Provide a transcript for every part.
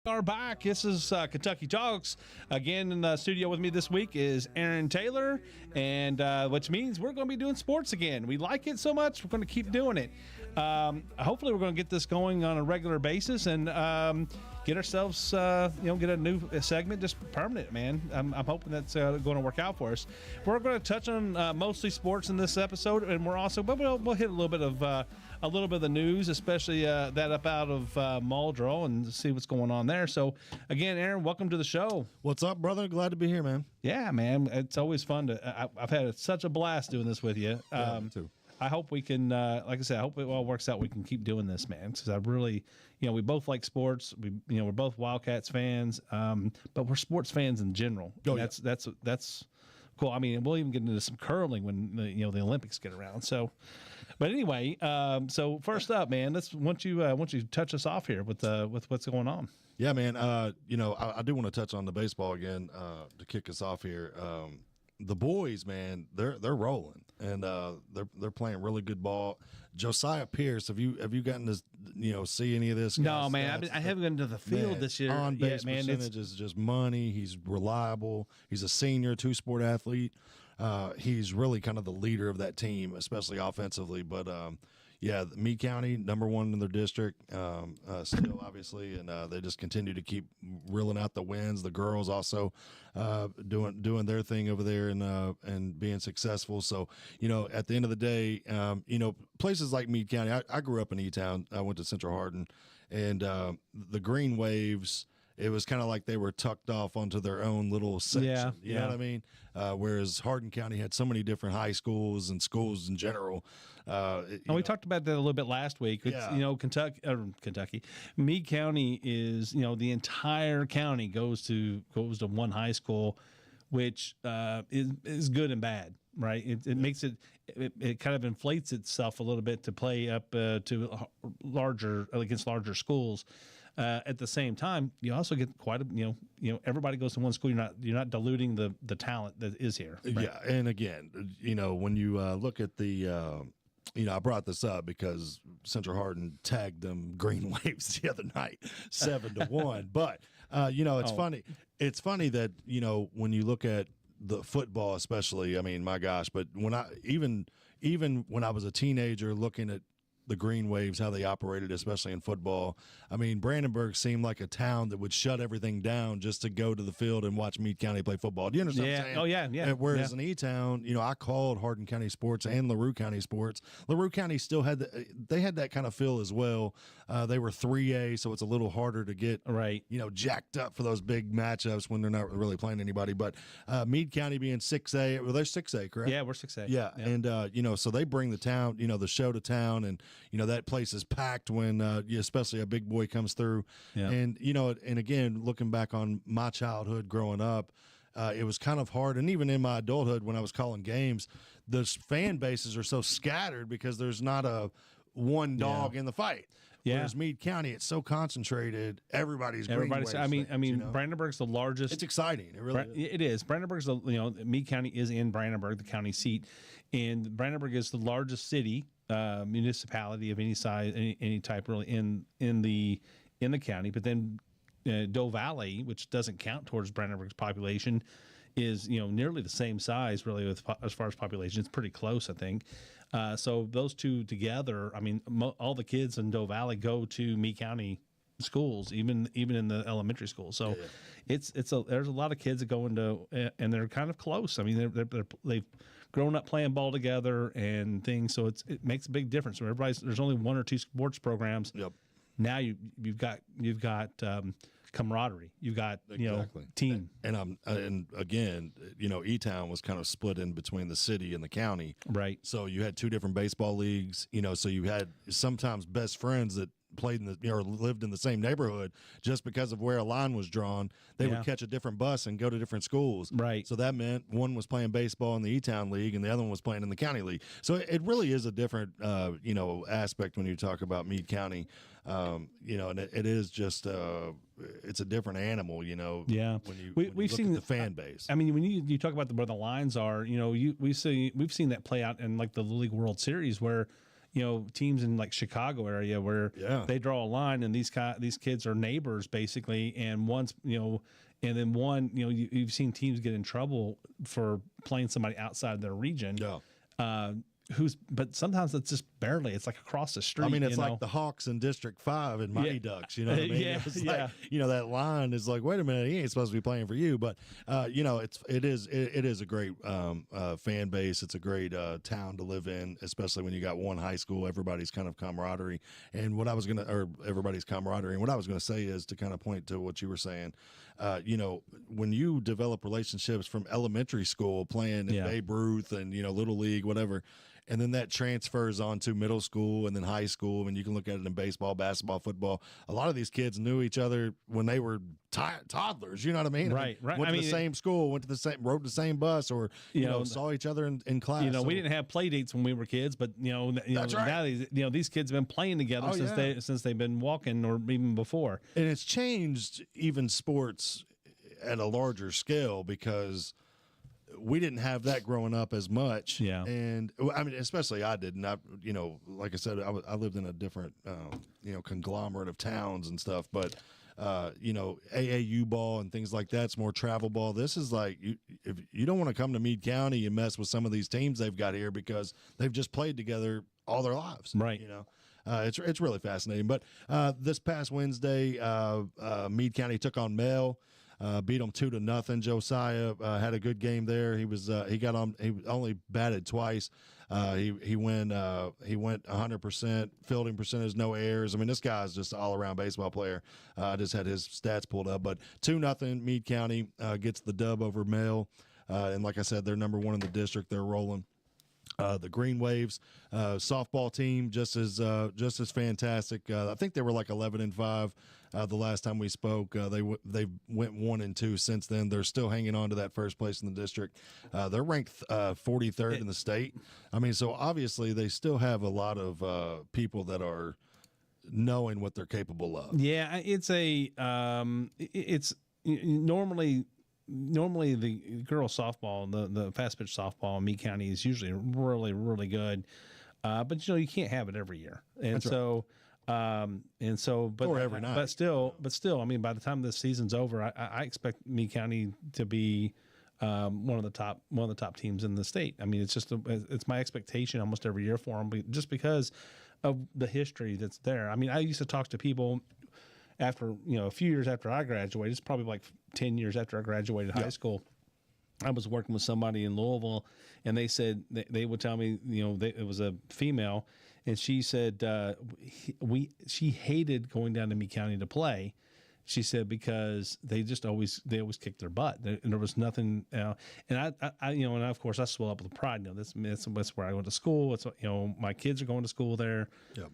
Are back. This is Kentucky Talks. Again, in the studio with me this week is Aaron Taylor, and which means we're going to be doing sports again. We like it so much, we're going to keep doing it. Hopefully, we're going to get this going on a regular basis and get ourselves, get a new segment just permanent, man. I'm hoping that's going to work out for us. We're going to touch on mostly sports in this episode, and but we'll hit a little bit of the news, especially that up out of Muldrow, and see what's going on there. So, again, Aaron, welcome to the show. What's up, brother? Glad to be here, man. Yeah, man. It's always fun I've had such a blast doing this with you. Me too. I hope we can, like I said, I hope it all works out. We can keep doing this, man, because I really, we both like sports. We're both Wildcats fans, but we're sports fans in general. Oh, That's cool. I mean, we'll even get into some curling when the Olympics get around. So, but anyway, so first up, man, once you touch us off here with what's going on. Yeah, man. I do want to touch on the baseball again to kick us off here. The boys, man, they're rolling and they're playing really good ball. Josiah Pierce, have you gotten to see any of this? No, man, I haven't gotten to the field this year. On base percentage is just money. He's reliable. He's a senior, 2-sport athlete. He's really kind of the leader of that team, especially offensively. But Meade County, number one in their district, still obviously, and they just continue to keep reeling out the wins. The girls also doing their thing over there and being successful. So at the end of the day, places like Meade County. I grew up in E-Town. I went to Central Hardin, and the Green Waves. It was kind of like they were tucked off onto their own little section. You know what I mean? Whereas Hardin County had so many different high schools and schools in general. We talked about that a little bit last week. It's, Kentucky, Meade County is, the entire county goes to one high school, which is good and bad. Right, it makes it kind of inflates itself a little bit to play up to against larger schools. At the same time, you also get quite a everybody goes to one school. You're not diluting the talent that is here. Right? Yeah, and again, when you look at the. I brought this up because Central Hardin tagged them Green Waves the other night, 7-1. But it's funny. It's funny that when you look at the football, especially, I mean, my gosh, but when even when I was a teenager looking at the Green Waves, how they operated, especially in football. I mean, Brandenburg seemed like a town that would shut everything down just to go to the field and watch Meade County play football. Do you understand what I'm saying? Oh, yeah. Whereas in E-Town, I called Hardin County Sports and LaRue County Sports. LaRue County still had they had that kind of feel as well. They were 3A, so it's a little harder to get jacked up for those big matchups when they're not really playing anybody. But Meade County being 6A, well, they're 6A, correct? Yeah, we're 6A. Yeah. And so they bring the town, the show to town, and that place is packed when especially a big boy comes through. Yeah. And and again, looking back on my childhood growing up, it was kind of hard, and even in my adulthood when I was calling games, the fan bases are so scattered because there's not a one dog in the fight. Yeah. Whereas Meade County, it's so concentrated. Everybody's Green Waves I mean, Brandenburg's the largest. It's exciting. It really is. It is. Brandenburg's Meade County is in Brandenburg, the county seat, and Brandenburg is the largest city. Municipality of any size, any type, really in the county. But then Doe Valley, which doesn't count towards Brandenburg's population, is nearly the same size, really, as far as population. It's pretty close, I think. So those two together, I mean, all the kids in Doe Valley go to Meade County schools, even in the elementary school. So there's a lot of kids that go into, and they're kind of close. I mean, they've grown up playing ball together and things. So it makes a big difference. There's only one or two sports programs. Yep. Now you've got camaraderie. You've got team. And again, E-Town was kind of split in between the city and the county. Right. So you had two different baseball leagues. So you had sometimes best friends that played in the or lived in the same neighborhood just because of where a line was drawn. They would catch a different bus and go to different schools. Right. So that meant one was playing baseball in the E-Town League and the other one was playing in the county league. So it really is a different aspect when you talk about Meade County. And it is just it's a different animal, Yeah. When you we've seen the fan base. I mean, when you talk about where the lines are, we've seen that play out in like the Little League World Series where teams in like Chicago area where they draw a line, and these kids are neighbors basically, and and then one, you've seen teams get in trouble for playing somebody outside their region. Yeah. But sometimes it's just barely. It's like across the street. I mean, it's like the Hawks in District 5 and Mighty Ducks. You know what I mean? Yeah, It's like, that line is like, wait a minute, he ain't supposed to be playing for you. But it is a great fan base. It's a great town to live in, especially when you got one high school. Everybody's kind of camaraderie. And what I was everybody's camaraderie. And what I was gonna say is to kind of point to what you were saying. When you develop relationships from elementary school, playing in Babe Ruth and Little League, whatever. And then that transfers on to middle school and then high school. I mean, you can look at it in baseball, basketball, football. A lot of these kids knew each other when they were toddlers. You know what I mean? Right. Went to the same school, rode the same bus, or saw each other in class. We didn't have play dates when we were kids, but That's right. now these kids have been playing together since they've been walking, or even before. And it's changed even sports at a larger scale, because we didn't have that growing up as much. Yeah. And I mean, especially I didn't. Like I said, I lived in a different, conglomerate of towns and stuff. But, AAU ball and things like that's more travel ball. This is like, if you don't want to come to Meade County, you mess with some of these teams they've got here, because they've just played together all their lives. Right. It's really fascinating. But this past Wednesday, Meade County took on Mel. Beat them 2-0. Josiah had a good game there. He only batted twice. He went 100% fielding percentage, no errors. I mean, this guy's just an all around baseball player. I just had his stats pulled up, but 2-0. Meade County gets the dub over Mel, and like I said, they're number 1 in the district. They're rolling. The Green Waves softball team just as fantastic. I think they were like 11-5 the last time we spoke. They went 1-2 since then. They're still hanging on to that first place in the district. They're ranked 43rd in the state. I mean, so obviously they still have a lot of people that are knowing what they're capable of. Yeah, it's normally the girls softball, the fast pitch softball in Meade County is usually really, really good. But you can't have it every year. And That's so, or every night. But still, I mean, by the time this season's over, I expect Meade County to be one of the top teams in the state. I mean, it's my expectation almost every year for them, just because of the history that's there. I mean, I used to talk to people after, a few years after I graduated. It's probably like 10 years after I graduated high school. I was working with somebody in Louisville, and they said they would tell me, it was a female, and she said she hated going down to Meade County to play. She said because they always kicked their butt, and there was nothing. And I and of course I swell up with pride. That's where I went to school. It's my kids are going to school there. Yep.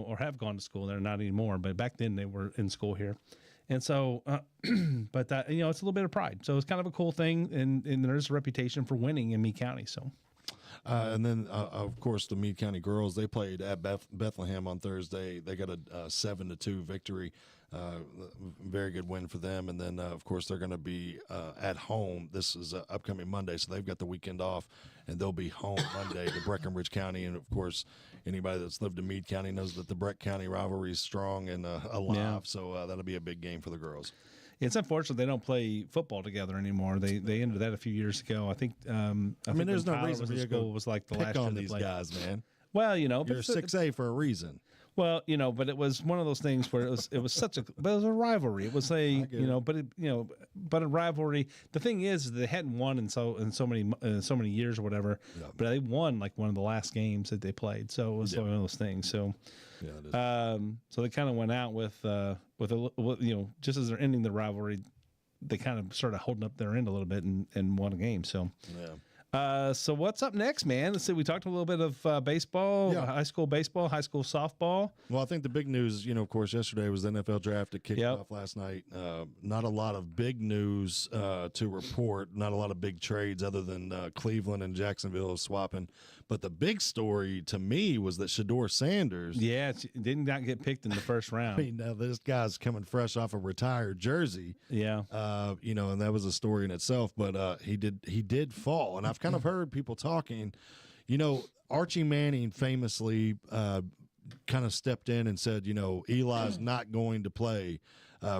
Or have gone to school there, not anymore. But back then they were in school here. And so, but it's a little bit of pride. So it's kind of a cool thing, and there's a reputation for winning in Meade County. So, and then of course the Meade County girls, they played at Bethlehem on Thursday. They got a 7-2 victory. Very good win for them. And then of course they're going to be at home. This is upcoming Monday, so they've got the weekend off, and they'll be home Monday to Breckenridge County. And of course, anybody that's lived in Meade County knows that the Breck County rivalry is strong and alive. Yeah. So that'll be a big game for the girls. It's unfortunate they don't play football together anymore. They ended that a few years ago. I think. I mean, there's no reason for you to go was like the pick last on year these they played. guys, man. Well, You're 6A for a reason. Well, but it was one of those things where it was but it was a rivalry. It was a but a rivalry. The thing is they hadn't won in so many years or whatever. Yeah. But they won like one of the last games that they played. So it was one of those things. So so they kind of went out with just as they're ending the rivalry, they kind of started holding up their end a little bit and won a game. So yeah. So what's up next, man? Let's see. We talked a little bit of baseball, high school softball. Well, I think the big news, of course, yesterday was the NFL draft that kicked off last night. Not a lot of big news to report. Not a lot of big trades other than Cleveland and Jacksonville swapping. But the big story to me was that Shador Sanders. Yeah, did not get picked in the first round. I mean, now this guy's coming fresh off a retired jersey. Yeah. And that was a story in itself. But he did fall, and I've kind of heard people talking. Archie Manning famously kind of stepped in and said, Eli's not going to play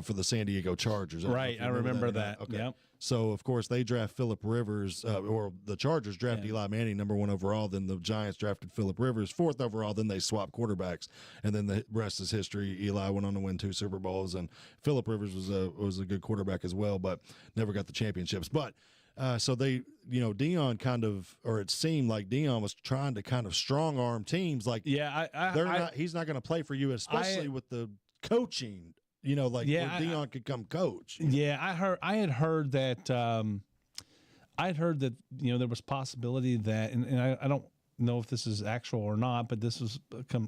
for the San Diego Chargers. Right, I remember that. Okay. Yep. So, of course, they draft Phillip Rivers, or the Chargers drafted Eli Manning number 1 overall. Then the Giants drafted Phillip Rivers 4th overall. Then they swapped quarterbacks, and then the rest is history. Eli went on to win 2 Super Bowls, and Phillip Rivers was a good quarterback as well, but never got the championships. But so they, Dion kind of, or it seemed like Dion was trying to kind of strong arm teams. Like, he's not going to play for you, especially with the coaching. Where Dion could come coach. Yeah, I had heard that there was possibility that, and I don't know if this is actual or not, but this was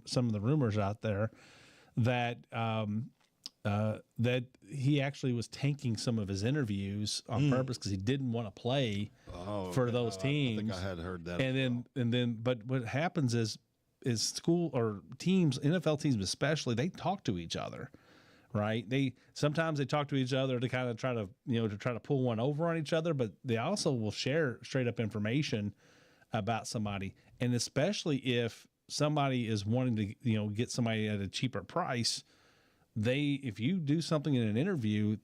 some of the rumors out there that that he actually was tanking some of his interviews on purpose because he didn't want to play for those teams. I think I had heard that. But what happens is school or teams, NFL teams especially, they talk to each other. Right. Sometimes they talk to each other to kind of try to pull one over on each other, but they also will share straight up information about somebody. And especially if somebody is wanting to, get somebody at a cheaper price, if you do something in an interview,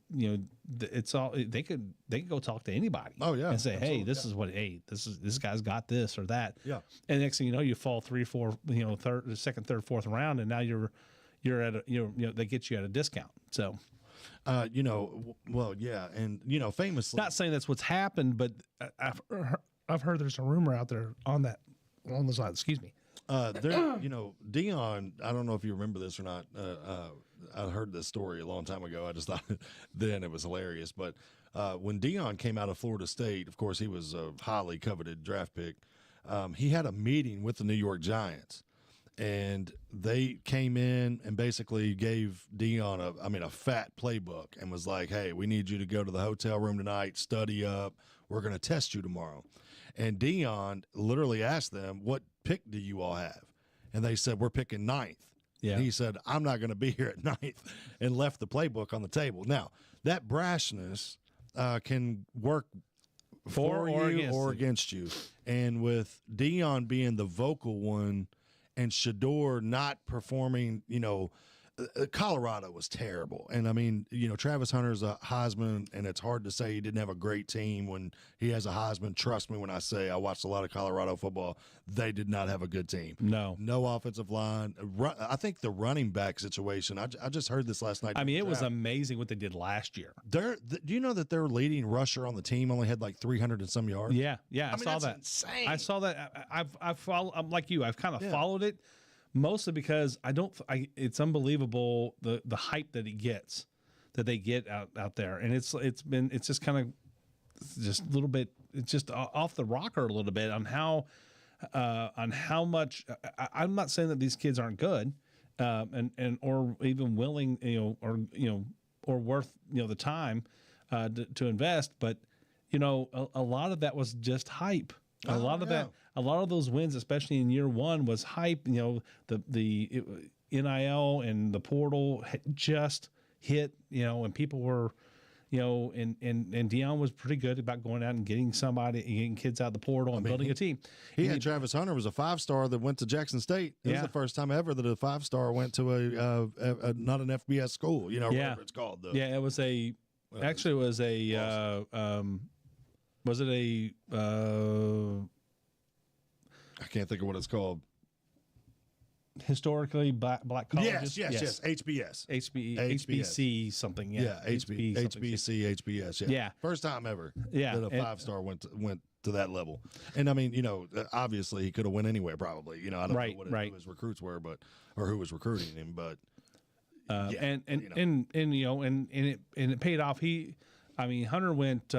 it's all, they could go talk to anybody. Oh yeah. And say, hey, this guy's got this or that. Yeah. And next thing you know, you fall 3, 4, second, third, fourth round, and now you're at they get you at a discount. So, well, yeah, and famously, not saying that's what's happened, but I've heard there's a rumor out there along those lines. Excuse me. Dion. I don't know if you remember this or not. I heard this story a long time ago. I just thought then it was hilarious. But when Dion came out of Florida State, of course, he was a highly coveted draft pick. He had a meeting with the New York Giants. And they came in and basically gave Dion a fat playbook and was like, hey, we need you to go to the hotel room tonight, study up. We're going to test you tomorrow. And Dion literally asked them, what pick do you all have? And they said, we're picking 9th. Yeah. And he said, I'm not going to be here at 9th, and left the playbook on the table. Now, that brashness can work for you or against you. And with Dion being the vocal one, and Shador not performing, Colorado was terrible. And I mean, Travis Hunter's a Heisman, and it's hard to say he didn't have a great team when he has a Heisman. Trust me when I say I watched a lot of Colorado football. They did not have a good team. No offensive line. I think the running back situation, I just heard this last night. I mean, it was amazing what they did last year. Do you know that their leading rusher on the team only had like 300 and some yards? Yeah. I saw that's that. Insane. I saw that. I've followed. I'm like you. I've kind of followed it. Mostly because it's unbelievable the hype that they get out there, and it's just kind of just a little bit, it's just off the rocker a little bit on how much. I'm not saying that these kids aren't good, and or even willing, or worth the time to invest, but a lot of that was just hype. A lot of those wins, especially in year one, was hype. The NIL and the portal had just hit, and people were, and Dion was pretty good about going out and getting kids out of the portal and building a team. He had Travis Hunter was a 5-star that went to Jackson State. It was the first time ever that a 5-star went to a not an FBS school, whatever it's called. Yeah, it was actually it was a. Was it a? I can't think of what it's called. Historically black colleges. Yes. HBS. HBC something. Yeah. HBC, HBS. Yeah. First time ever. Yeah. That a 5-star went to that level. And I mean, obviously he could have went anywhere probably. I don't know who his recruits were, or who was recruiting him, but. And it paid off. Hunter went.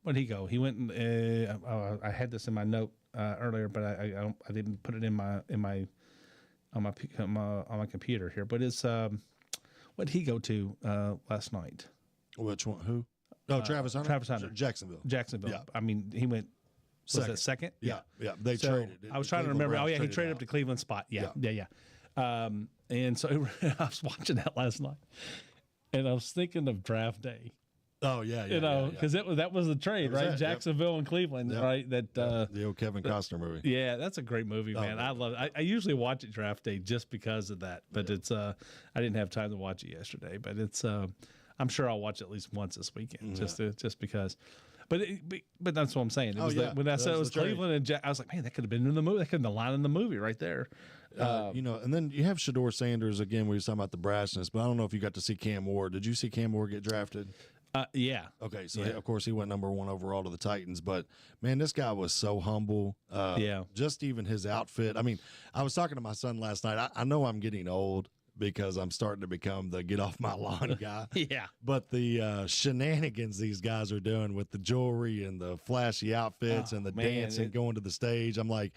Where'd he go? He went. I had this in my note earlier, but I didn't put it on my computer here. But it's what did he go to last night? Which one? Who? Oh, Travis Hunter. Travis Hunter. Jacksonville. Yeah. I mean, he went. Was that second? Yeah. They traded. I was trying to remember. He traded up to Cleveland spot. Yeah. And so I was watching that last night, and I was thinking of draft day. Oh yeah, yeah, you know, yeah. because that was the trade, was right? it, yep. Jacksonville and Cleveland, Yep. right? That The old Kevin Costner movie. yeah, that's a great movie, man. yeah. I love it. I usually watch it draft day just because of that, but it's I didn't have time to watch it yesterday, but it's I'm sure I'll watch it at least once this weekend just because. But that's what I'm saying. It was when I said it was Cleveland and Jack, I was like, man, that could have been in the movie. That could have been the line in the movie right there. You know, and then you have Shador Sanders again. We were talking about the brashness, but I don't know if you got to see Cam Ward. Did you see Cam Ward get drafted? Yeah. Okay, so of course he went number 1 overall to the Titans, but man, this guy was so humble. Just even his outfit. I mean, I was talking to my son last night. I know I'm getting old because I'm starting to become the get off my lawn guy. Yeah. But the shenanigans these guys are doing with the jewelry and the flashy outfits and the dancing going to the stage, I'm like,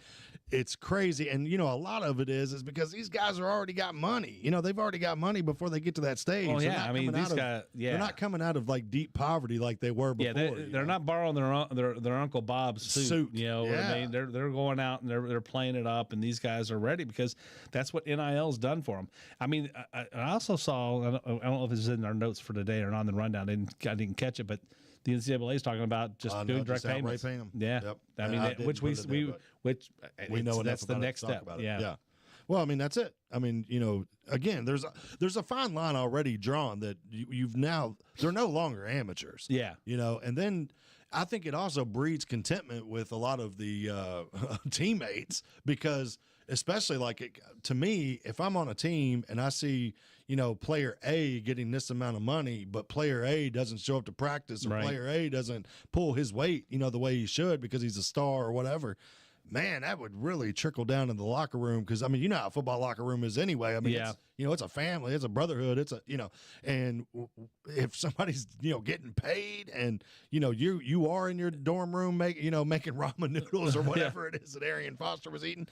it's crazy. And, you know, a lot of it is because these guys are already got money. You know, they've already got money before they get to that stage. Oh, yeah. I mean, these guys, they're not coming out of like deep poverty like they were before. Yeah, they're not borrowing their Uncle Bob's suit. You know what I mean? They're going out and they're playing it up, and these guys are ready because that's what NIL's done for them. I mean, I also saw, I don't know if it's in our notes for today or not in the rundown. I didn't catch it, but the NCAA is talking about just doing direct payments. Pay them. Yeah, yep. I mean, which we know that's the next step. Yeah. Well, I mean, that's it. I mean, you know, again, there's a fine line already drawn that you've now, they're no longer amateurs. Yeah. You know, and then I think it also breeds contentment with a lot of the teammates because especially like to me, if I'm on a team and I see, you know, player A getting this amount of money, but player A doesn't show up to practice or player A doesn't pull his weight, you know, the way he should because he's a star or whatever. Man, that would really trickle down in the locker room because, I mean, you know how a football locker room is anyway. I mean, it's, you know, it's a family, it's a brotherhood, it's a, you know, and if somebody's, you know, getting paid and, you know, you are in your dorm room, making ramen noodles or whatever it is that Arian Foster was eating,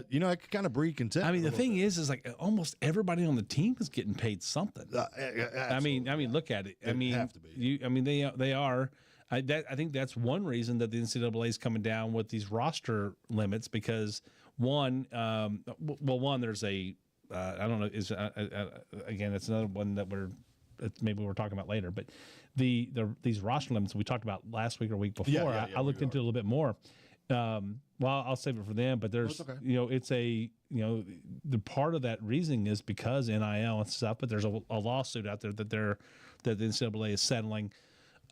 you know, it could kind of breed contempt. I mean, the thing is like almost everybody on the team is getting paid something. I mean, look at it. I mean, have to be. They are. I think that's one reason that the NCAA is coming down with these roster limits because one, there's a I don't know is again it's another one that maybe we're talking about later, but these roster limits we talked about last week or week before. I looked into it a little bit more. Well, I'll save it for them, but there's you know it's the part of that reasoning is because NIL and stuff, but there's a lawsuit out there that the NCAA is settling.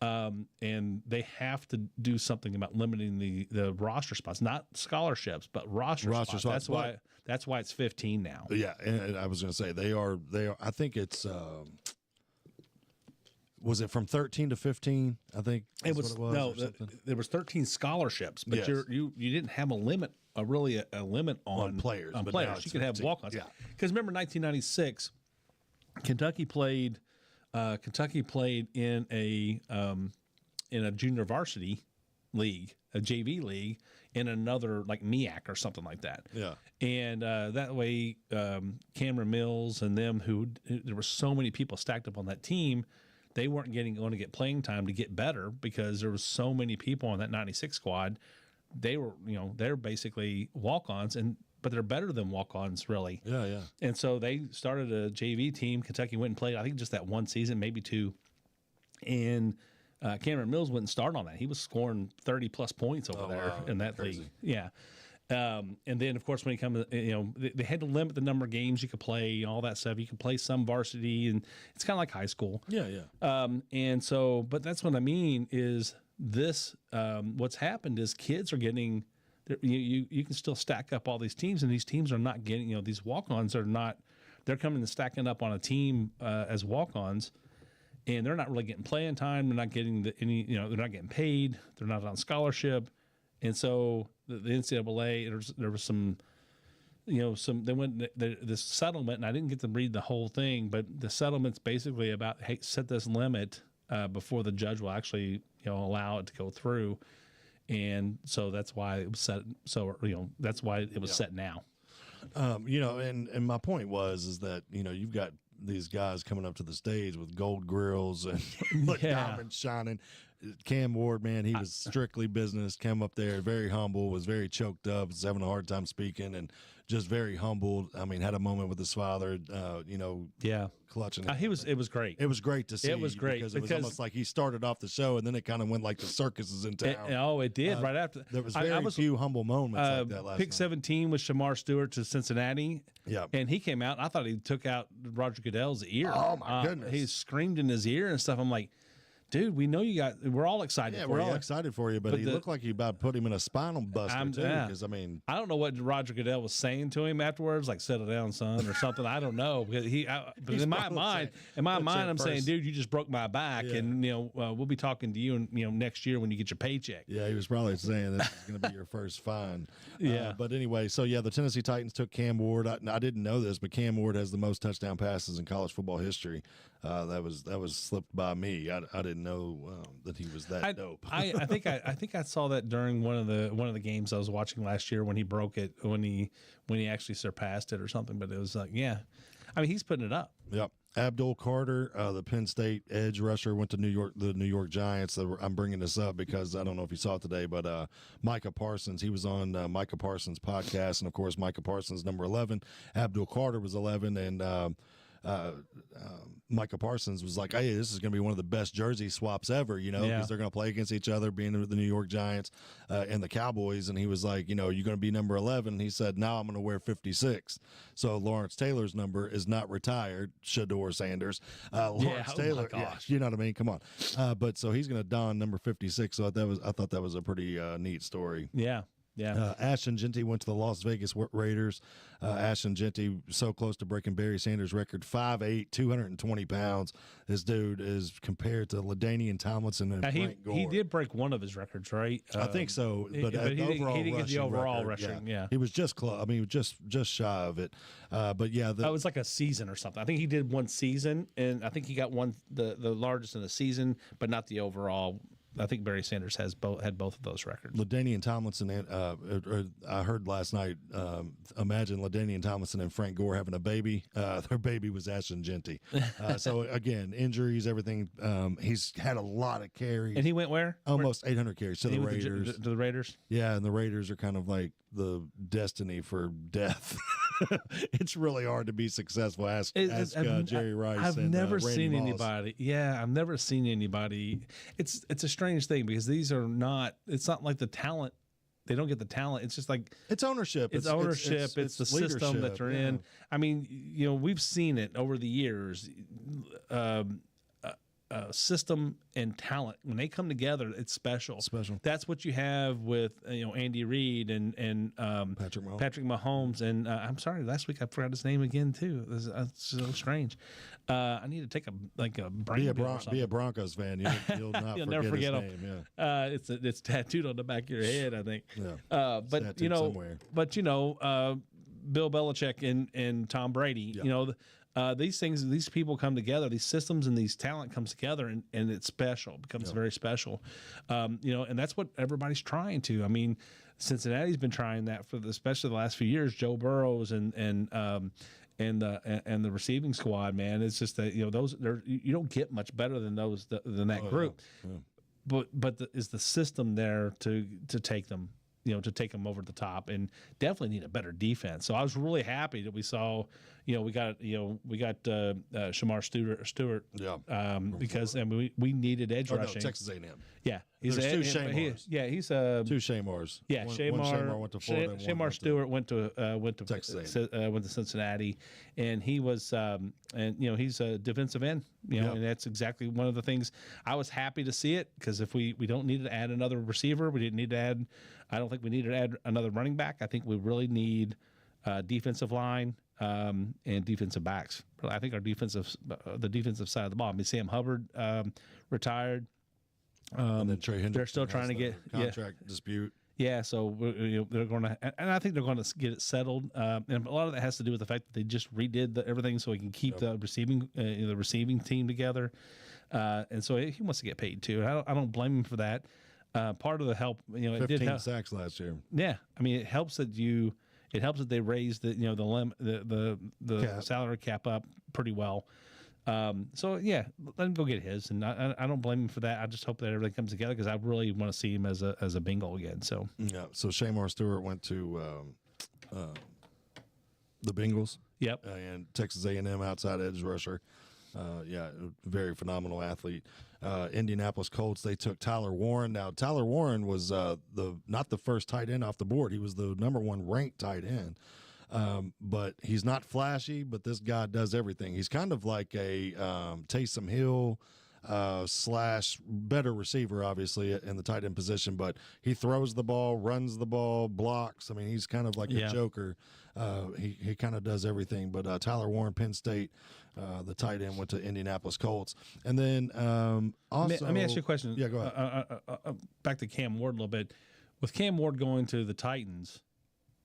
And they have to do something about limiting the roster spots, not scholarships, but roster spots. That's why it's 15 now. Yeah, and I was going to say they are. I think it's. Was it from 13 to 15? I think it was. There was 13 scholarships, but you didn't have a limit. A limit on players. On players, you could have walk-ons. Yeah, because remember 1996, Kentucky played in a junior varsity league, a JV league, in another like MEAC or something like that. Yeah, and that way, Cameron Mills and them, there were so many people stacked up on that team, they weren't going to get playing time to get better because there was so many people on that 96 squad. They were, they're basically walk-ons but they're better than walk-ons, really. Yeah, yeah. And so they started a JV team. Kentucky went and played, I think, just that one season, maybe two. And Cameron Mills went and started on that. He was scoring 30-plus points over there in that league. Yeah. And then, of course, when he comes, they had to limit the number of games you could play, all that stuff. You could play some varsity, and it's kind of like high school. Yeah, yeah. And so, but that's what I mean is this, what's happened is kids are getting – you can still stack up all these teams, and these teams are not getting, these walk-ons are not, they're coming and stacking up on a team as walk-ons, and they're not really getting playing time. They're not getting they're not getting paid. They're not on scholarship. And so the NCAA, there was some, they went, this settlement, and I didn't get to read the whole thing, but the settlement's basically about, hey, set this limit before the judge will actually, allow it to go through. And so that's why it was set. So that's why it was set now. And my point is that you've got these guys coming up to the stage with gold grills and diamonds shining. Cam Ward, man, he was strictly business. Came up there very humble, was very choked up, was having a hard time speaking, and just very humbled. I mean, had a moment with his father, clutching him. It was great. It was great to see. It was great because it was because- almost like he started off the show, and then it kind of went like the circus is in town. It did right after. There was very few humble moments like that last Pick night. 17 was Shamar Stewart to Cincinnati. Yeah. And he came out. I thought he took out Roger Goodell's ear. Oh, my goodness. He screamed in his ear and stuff. I'm like, dude, we know you got. We're all excited. Yeah, for we're all you. excited for you, but he looked like you about to put him in a spinal buster too. Yeah. Because I mean, I don't know what Roger Goodell was saying to him afterwards, like "settle down, son" or something. I don't know because but in my mind, I'm saying, dude, you just broke my back, and we'll be talking to you, and next year when you get your paycheck. yeah, he was probably saying this is going to be your first fine. Yeah. But anyway, so yeah, the Tennessee Titans took Cam Ward. I didn't know this, but Cam Ward has the most touchdown passes in college football history. That was slipped by me. I didn't know that he was that dope. I think I saw that during one of the games I was watching last year when he broke it when he actually surpassed it or something. But it was like, yeah, I mean he's putting it up. Yep. Abdul Carter, the Penn State edge rusher, went to the New York Giants. I'm bringing this up because I don't know if you saw it today, but Micah Parsons, he was on Micah Parsons' podcast, and of course Micah Parsons number 11, Abdul Carter was 11, and Micah Parsons was like, hey, this is going to be one of the best jersey swaps ever, because they're going to play against each other, being the New York Giants and the Cowboys. And he was like, you're going to be number 11. And he said, now I'm going to wear 56. So Lawrence Taylor's number is not retired, Shador Sanders. Lawrence Taylor, you know what I mean? Come on. But so he's going to don number 56. So I thought that was a pretty neat story. Yeah. Yeah. Ashton Jeanty went to the Las Vegas Raiders. Ashton Jeanty so close to breaking Barry Sanders' record, 5'8", 220 pounds. This dude is compared to LaDainian Tomlinson and Frank Gore. He did break one of his records, right? I think so, but he didn't get the overall record, rushing. Yeah. He was just close. I mean, he was just shy of it. But yeah, that was like a season or something. I think he did one season, and I think he got the largest in the season, but not the overall. I think Barry Sanders had both of those records. LaDainian Tomlinson, I heard last night, imagine LaDainian Tomlinson and Frank Gore having a baby. Their baby was Ashton Jeanty. So, again, injuries, everything. He's had a lot of carries. And he went where? Almost 800 carries to the Raiders. To the Raiders? Yeah, and the Raiders are kind of like the destiny for death. It's really hard to be successful. Ask Jerry Rice. I've and, never Randy seen Moss. anybody. Yeah, I've never seen anybody. It's a strange thing because these are not. It's not like the talent. They don't get the talent. It's just like it's ownership. It's ownership. It's the system that they're in. I mean, we've seen it over the years. System and talent, when they come together, it's special. That's what you have with Andy Reid and Patrick Mahomes. And I'm sorry, last week I forgot his name again too. It's so strange. I need to take a brain. Be a Broncos fan. You'll not You'll forget never forget his him. name. Yeah. It's tattooed on the back of your head, I think. Yeah. Bill Belichick and Tom Brady. Yeah. These people come together, these systems and these talent comes together, and it's special, becomes very special. And that's what everybody's trying to. I mean, Cincinnati's been trying that especially the last few years. Joe Burrows and the receiving squad, man. It's just that you don't get much better than that group. Yeah. But is the system there to take them? To take them over the top, and definitely need a better defense. So I was really happy that we saw, we got Shamar Stewart. Yeah. Because we needed edge rushing. No, Texas A&M. Yeah, There's two Shamars. He's two Shamars. Yeah, one Shamar went to Florida. Shamar Stewart went to Texas A&M. Went to Cincinnati, and he was he's a defensive end. And that's exactly one of the things I was happy to see it, because if we don't need to add another receiver, we didn't need to add. I don't think we need to add another running back. I think we really need defensive line and defensive backs. I think the defensive side of the ball. I mean, Sam Hubbard retired. And then Trey Hendrickson. They're still trying to get contract dispute. Yeah, so they're going to, and I think they're going to get it settled. And a lot of that has to do with the fact that they just redid everything so he can keep the receiving team together. And so he wants to get paid too. I don't blame him for that. Part of the help, it 15 did help. sacks last year. Yeah, I mean, it helps that they raised the salary cap up pretty well. So yeah, let him go get his, and I don't blame him for that. I just hope that everything comes together, because I really want to see him as a Bengal again. So yeah, so Shamar Stewart went to the Bengals. Yep. And Texas A&M outside edge rusher. Very phenomenal athlete. Indianapolis Colts, they took Tyler Warren. Now, Tyler Warren was not the first tight end off the board. He was the number 1 ranked tight end. But he's not flashy, but this guy does everything. He's kind of like a Taysom Hill / better receiver, obviously, in the tight end position, but he throws the ball, runs the ball, blocks. I mean, he's kind of like a joker. He kind of does everything. But Tyler Warren, Penn State, the tight end, went to Indianapolis Colts. And then also... Let me ask you a question. Yeah, go ahead. Back to Cam Ward a little bit. With Cam Ward going to the Titans,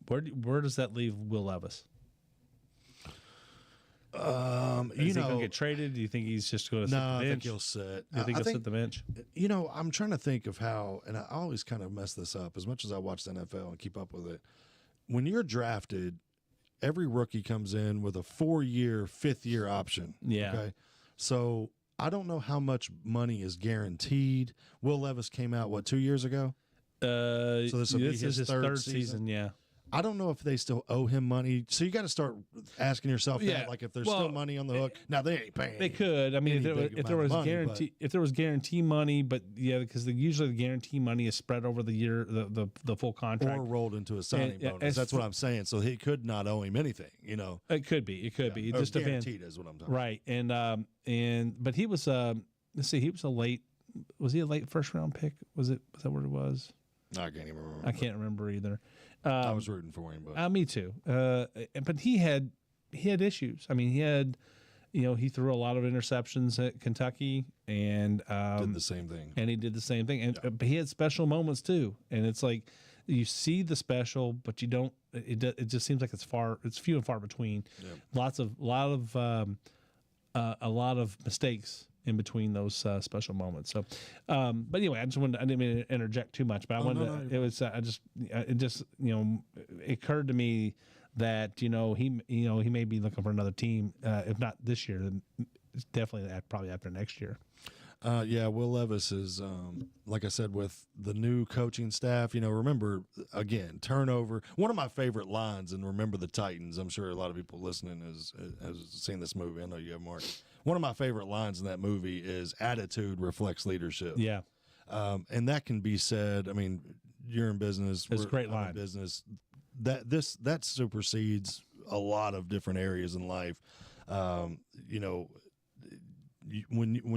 where does that leave Will Levis? Is he going to get traded? Do you think he's just going to sit the bench? I think he'll sit. Do you think he'll sit the bench? I'm trying to think of how, and I always kind of mess this up as much as I watch the NFL and keep up with it. When you're drafted, every rookie comes in with a 4-year, 5th-year option. Yeah. Okay. So I don't know how much money is guaranteed. Will Levis came out, 2 years ago? So this will be is his third season. Yeah. I don't know if they still owe him money. So you got to start asking yourself that, like if there's still money on the hook. Now they ain't paying. They could. I mean, if there was guarantee money, but because usually the guarantee money is spread over the year, the full contract, or rolled into a signing bonus. That's what I'm saying. So he could not owe him anything. It could be. It could be. It just depends. Guaranteed is what I'm talking. Right. But he was. Let's see. He was a late. Was he a late first round pick? Was that what it was? I can't even remember. I can't remember either. I was rooting for him, but me too. But he had issues. I mean, he threw a lot of interceptions at Kentucky, and did the same thing. And he did the same thing, and but he had special moments too. And it's like you see the special, but you don't. It just seems like it's few and far between. Yeah. A lot of mistakes in between those special moments. So, but anyway, I didn't mean to interject too much, but it just occurred to me that, he may be looking for another team. If not this year, then it's definitely probably after next year. Will Levis is, like I said, with the new coaching staff, remember, again, turnover. One of my favorite lines, and Remember the Titans, I'm sure a lot of people listening has seen this movie. I know you have, Mark. One of my favorite lines in that movie is attitude reflects leadership. Yeah. And that can be said. I mean, you're in business. It's a great line. In business. That supersedes a lot of different areas in life. When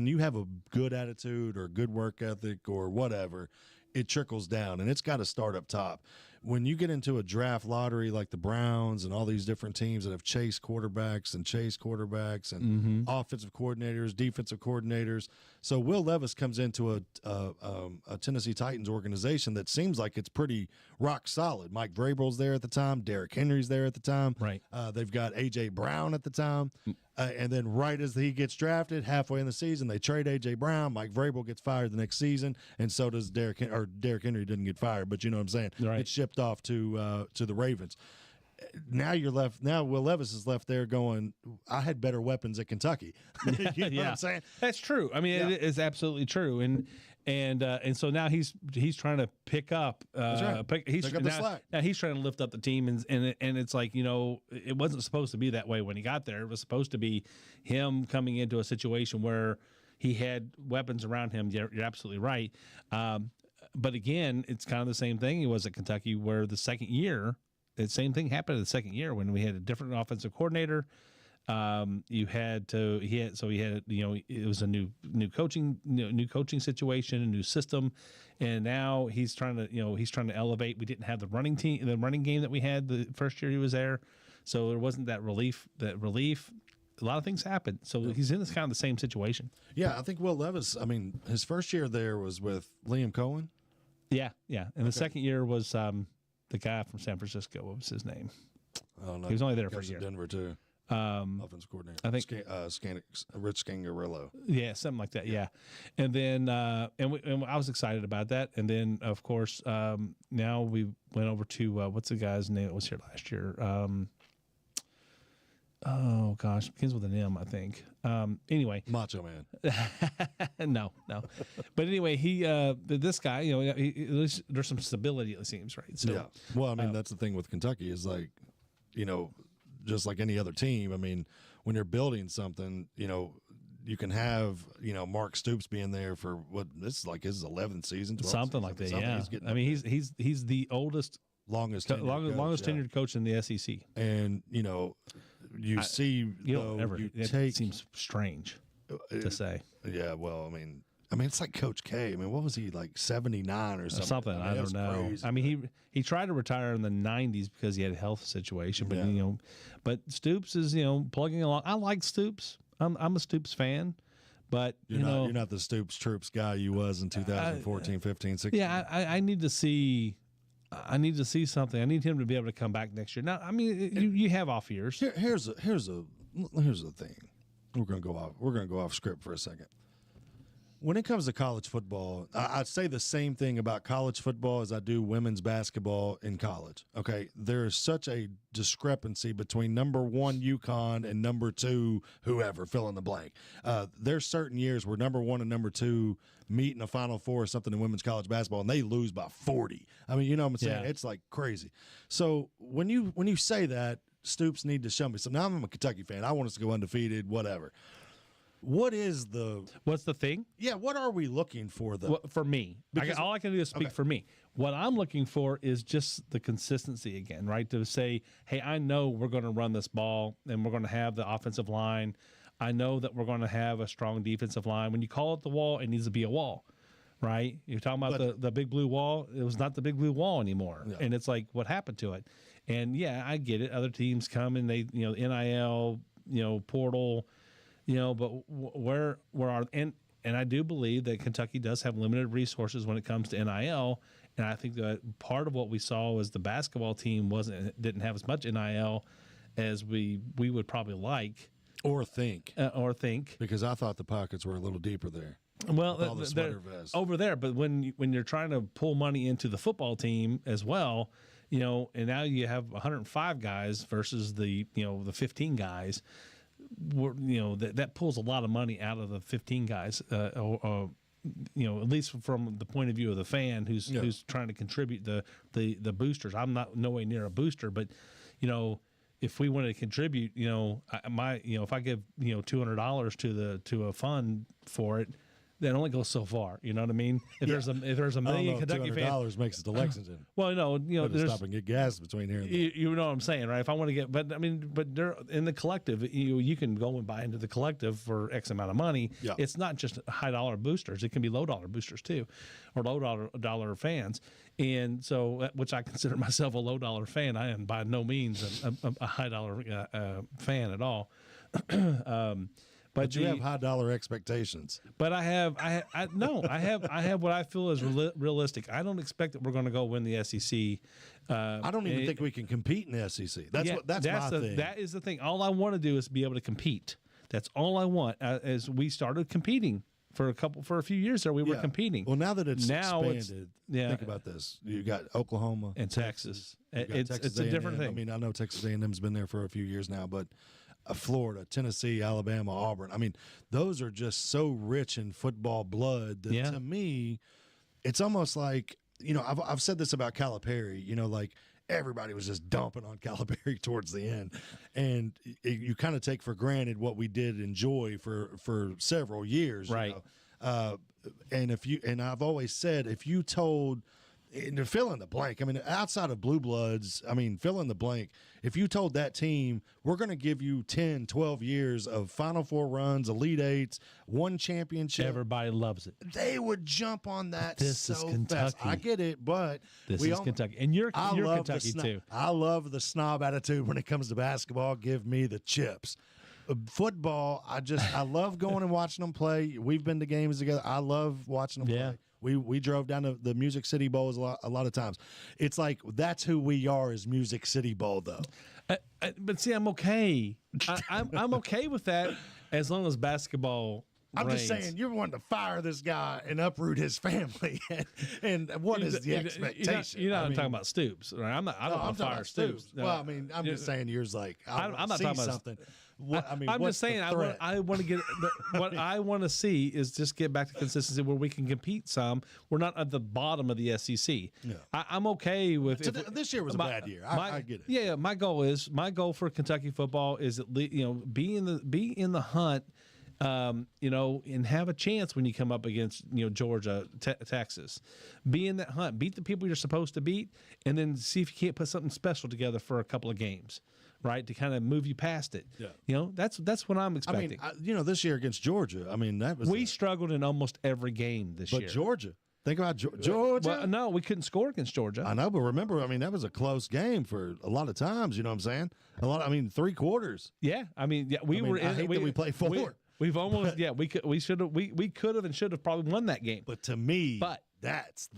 you have a good attitude or good work ethic or whatever, it trickles down, and it's got to start up top. When you get into a draft lottery like the Browns and all these different teams that have chased quarterbacks and offensive coordinators, defensive coordinators. So Will Levis comes into a Tennessee Titans organization that seems like it's pretty rock solid. Mike Vrabel's there at the time. Derrick Henry's there at the time. Right. They've got A.J. Brown at the time. And then right as he gets drafted, halfway in the season, they trade A.J. Brown. Mike Vrabel gets fired the next season, and so does Derrick Henry didn't get fired, but you know what I'm saying. Right. It's shipped off to the Ravens. Now you're left. Now Will Levis is left there going, I had better weapons at Kentucky. You know what I'm saying? That's true. I mean, it is absolutely true. And so now he's trying to pick up. Pick up the slack. Now he's trying to lift up the team, and it's like, it wasn't supposed to be that way when he got there. It was supposed to be him coming into a situation where he had weapons around him. You're absolutely right. But again, it's kind of the same thing. It was at Kentucky where the second year, the same thing happened the second year when we had a different offensive coordinator. It was a new coaching situation, a new system, and now he's trying to elevate. We didn't have the running game that we had the first year he was there, so there wasn't that relief. A lot of things happened, so he's in this kind of the same situation. Yeah, I think Will Levis. I mean, his first year there was with Liam Cohen. Yeah, and the second year was the guy from San Francisco. What was his name? Oh no, he was only there for a year. Denver too. Offensive coordinator. I think Rich Scangarello. Yeah, something like that. Yeah, and then and I was excited about that. And then of course now we went over to what's the guy's name that was here last year? Oh gosh, begins with an M, I think. Anyway, Macho Man. no. But anyway, this guy, at least there's some stability, it seems, right? So, yeah. Well, I mean, that's the thing with Kentucky is like, just like any other team. I mean, when you're building something, you can have, Mark Stoops being there for this is like his 11th season, 12th something like that. something. Yeah, I mean, he's the oldest, longest tenured coach in the SEC. And you see, It seems strange to say. Yeah, well, I mean, it's like Coach K. I mean, what was he, like 79 or something? I don't know. Crazy. I mean, he tried to retire in the 90s because he had a health situation, but but Stoops is plugging along. I like Stoops. I'm a Stoops fan, but you're not the Stoops Troops guy you was in 2014, 15, 16. Yeah, I need to see. I need to see something. I need him to be able to come back next year. Now, I mean, you have off years. Here's the thing. We're gonna go off script for a second. When it comes to college football, I'd say the same thing about college football as I do women's basketball in college. Okay, there is such a discrepancy between number 1 UConn and number 2 whoever, fill in the blank. There's certain years where number 1 and number 2 meet in a Final Four or something in women's college basketball, and they lose by 40. I mean, you know what I'm saying? Yeah. It's like crazy. So when you say that, Stoops need to show me. So now I'm a Kentucky fan. I want us to go undefeated, whatever. What's the thing? Yeah, what are we looking for, though? Well, for me, all I can do is speak for me. What I'm looking for is just the consistency again, right? To say, hey, I know we're going to run this ball and we're going to have the offensive line. I know that we're going to have a strong defensive line. When you call it the wall, it needs to be a wall, right? You're talking about the big blue wall. It was not the big blue wall anymore. Yeah. And it's like, what happened to it? And, yeah, I get it. Other teams come and they, NIL, portal, but where are and I do believe that Kentucky does have limited resources when it comes to NIL, and I think that part of what we saw was the basketball team didn't have as much NIL as we would probably like or think because I thought the pockets were a little deeper there. Well, they're over there, but when you're trying to pull money into the football team as well, and now you have 105 guys versus the 15 guys. That pulls a lot of money out of the 15 guys, at least from the point of view of the fan who's trying to contribute the boosters. I'm not no way near a booster, but if we wanted to contribute, if I give $200 to a fund for it, that only goes so far. You know what I mean? If there's a million Kentucky fans, $200 makes it to Lexington. Well, there's stop and get gas between here and there. You know what I'm saying, right? If I want to get, but they're in the collective. You can go and buy into the collective for X amount of money. Yeah. It's not just high dollar boosters; it can be low dollar boosters too, or low dollar fans. And so, which I consider myself a low dollar fan. I am by no means a high dollar fan at all. But you have high dollar expectations. But I have what I feel is realistic. I don't expect that we're going to go win the SEC. I don't even think we can compete in the SEC. That's my thing. That is the thing. All I want to do is be able to compete. That's all I want. As we started competing for a few years there, we were competing. Well, now that it's expanded, think about this. You got Oklahoma and Texas. It's Texas a different thing. I mean, I know Texas A&M's been there for a few years now, but Florida, Tennessee, Alabama, Auburn. I mean, those are just so rich in football blood that to me, it's almost like, I've said this about Calipari, like everybody was just dumping on Calipari towards the end. And you kind of take for granted what we did enjoy for several years. Right. And I've always said, if you told, and to fill in the blank, I mean, outside of Blue Bloods, I mean, fill in the blank. If you told that team, we're going to give you 10, 12 years of Final Four runs, Elite Eights, one championship. Everybody loves it. They would jump on that This is Kentucky. fast. I get it, but this is Kentucky. And you're Kentucky too. I love the snob attitude when it comes to basketball. Give me the chips. Football, I love going and watching them play. We've been to games together. I love watching them play. We drove down to the Music City Bowl a lot of times. It's like that's who we are as Music City Bowl, though. But see, I'm okay. I'm okay with that as long as basketball I'm just reigns. saying, you're wanting to fire this guy and uproot his family. And what is the expectation? You're not talking about Stoops, right? I don't want to fire Stoops. Well, I mean, I'm just saying, yours like, I'm not talking about something. What, I mean, I'm just saying, I want to get what I want to see is just get back to consistency where we can compete some. We're not at the bottom of the SEC. Yeah. I'm okay with this year was a bad year. I get it. Yeah, my goal for Kentucky football is at least be in the hunt. And have a chance when you come up against Georgia, Texas. Be in that hunt, beat the people you're supposed to beat, and then see if you can't put something special together for a couple of games, right? To kind of move you past it. Yeah. That's what I'm expecting. I mean, this year against Georgia, I mean we struggled in almost every game this year. But Georgia. Think about Georgia. Well, no, we couldn't score against Georgia. I know, but remember, I mean, that was a close game for a lot of times. You know what I'm saying? 3 quarters. Yeah, I mean, yeah, I hate that we played 4. We've almost we could have and should have probably won that game. But to me, that's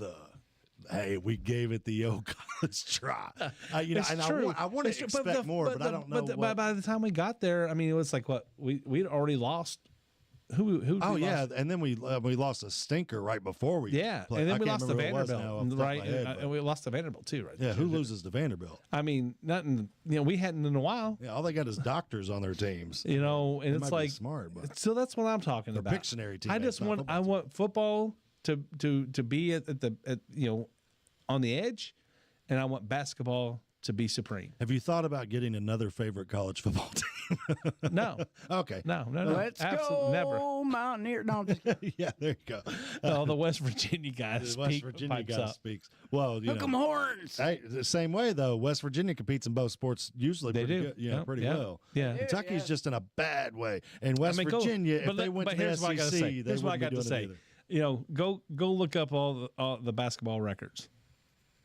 hey, we gave it the old college try. It's true. I want to expect more, but I don't know. But by the time we got there, I mean, it was like we'd already lost. Who? Oh yeah, lost? And then we lost a stinker right before we. Yeah, played. and then we lost to Vanderbilt, right? Head, and we lost to Vanderbilt too, right? Yeah, who loses to Vanderbilt? I mean, nothing. We hadn't in a while. Yeah, all they got is doctors on their teams. And it's like smart, but so that's what I'm talking about. Pictionary team. I want football to be at on the edge, and I want basketball to be supreme. Have you thought about getting another favorite college football team? No. Okay. No. Let's absolutely go, never. Mountaineer. No, just Yeah, there you go. The West Virginia guy. The West Virginia guy speaks. Well, hook 'em horns. Hey, the same way though. West Virginia competes in both sports usually. They pretty do. Good. Yeah, pretty well. Yeah. Kentucky's just in a bad way, and West Virginia, if they went to the SEC, here's what I got to say. Go look up all the basketball records.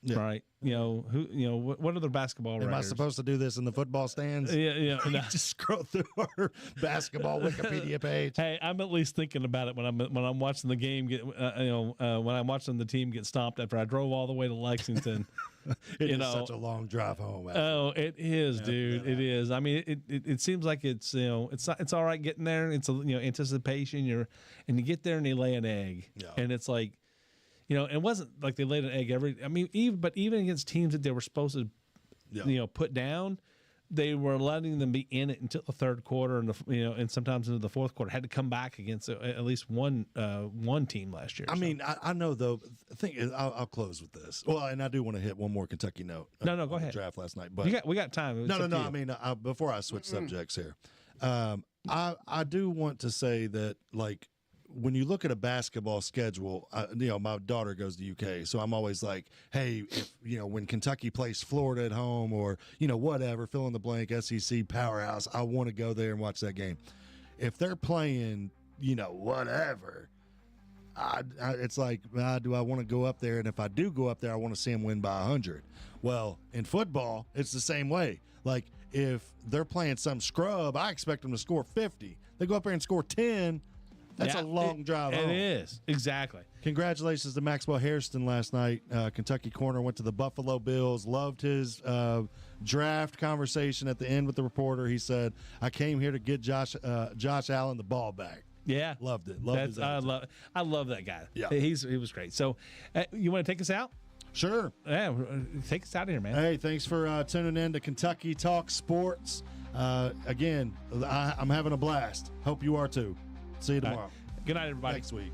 Yeah. Right. What are the basketball records? Am I supposed to do this in the football stands? Yeah. No. Just scroll through our basketball Wikipedia page. Hey, I'm at least thinking about it when I'm watching the game when I'm watching the team get stomped after I drove all the way to Lexington. It is such a long drive home. Actually. Oh, it is, dude. It is. I mean, it seems like it's all right getting there. It's anticipation. You get there and they lay an egg, and it's like. It wasn't like they laid an egg even against teams that they were supposed to, put down, they were letting them be in it until the third quarter and sometimes into the fourth quarter. Had to come back against at least one team last year. I mean, I know though. I'll close with this. Well, and I do want to hit one more Kentucky note. No, go ahead. Draft last night, but we got time. No. I mean, before I switch subjects here, I do want to say that like. When you look at a basketball schedule, my daughter goes to UK, so I'm always like, hey, if, when Kentucky plays Florida at home or, whatever, fill in the blank, SEC powerhouse, I want to go there and watch that game. If they're playing, whatever, it's like, do I want to go up there? And if I do go up there, I want to see them win by 100. Well, in football, it's the same way. Like, if they're playing some scrub, I expect them to score 50. They go up there and score 10. That's a long drive home. It is. Exactly. Congratulations to Maxwell Hairston last night. Kentucky corner went to the Buffalo Bills. Loved his draft conversation at the end with the reporter. He said, I came here to get Josh Allen the ball back. Yeah. Loved it. I love that guy. Yeah. He was great. So you want to take us out? Sure. Yeah. Take us out of here, man. Hey, thanks for tuning in to Kentucky Talk Sports. Again, I'm having a blast. Hope you are too. See you tomorrow. Right. Good night, everybody. Next week.